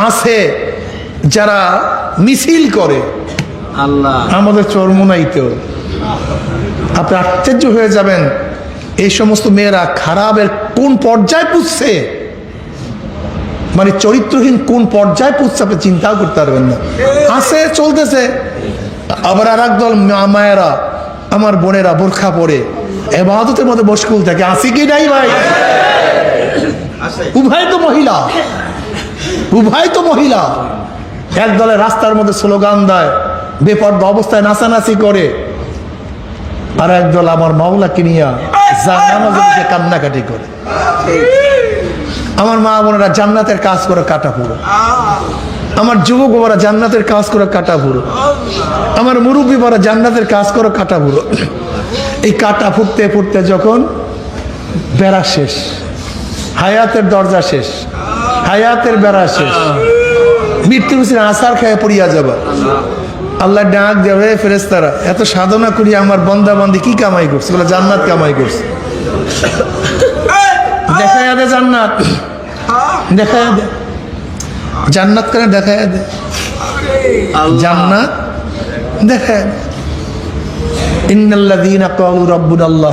আছে যারা মিছিল করে আল্লাহ আমাদের চরমোনাইতেও। আপনি আশ্চর্য হয়ে যাবেন এই সমস্ত মেয়েরা খারাপের কোন পর্যায়ে পুষছে, মানে চরিত্রহীন কোন পর্যায়ে পুষছে আপনি চিন্তাও করতে পারবেন না। আছে চলতেছে। আবার আর একদল মায়েরা, আমার বোনেরা বোরখা পরে ইবাদতের মধ্যে মশগুল থাকে। আছে কি নাই ভাই? উভয় তো মহিলা, উভয় তো মহিলা। এক দলে রাস্তার মধ্যে স্লোগান দেয়, বেপর্দা অবস্থায় নাচানাচি করে, আর একদল আমার মাওলাকে নিয়ে নামাজে কান্নাকাটি করে। আমার মা বোনেরা জান্নাতের কাজ করে কাটা পুরো, আমার যুবক বাবারা জান্নাতের কাজ করে কাটা পুরো, আমার মুরব্বী বাবারা জান্নাতের কাজ করে কাটা পুরো। এই কাটা ফুটতে ফুটতে যখন বেড়া শেষ, হায়াতের দরজা শেষ, হায়াতের বেড়া শেষ, মৃত্যুর মিছিল আসার খেয়ে পড়িয়া যাবা। আল্লাহ ডাক দেবে, ফেরেশতারা এত সাধনা করি আমার বন্দা বান্দি কি কামাই করছে? বলে জান্নাত কামাই করছে। দেখা দে জান্নাত, দেখা দে জান্নাত, করে দেখা দে জান্নাত, দেখা ইন্নাল্লাযীনা ক্বালু রাব্বুনাল্লাহ।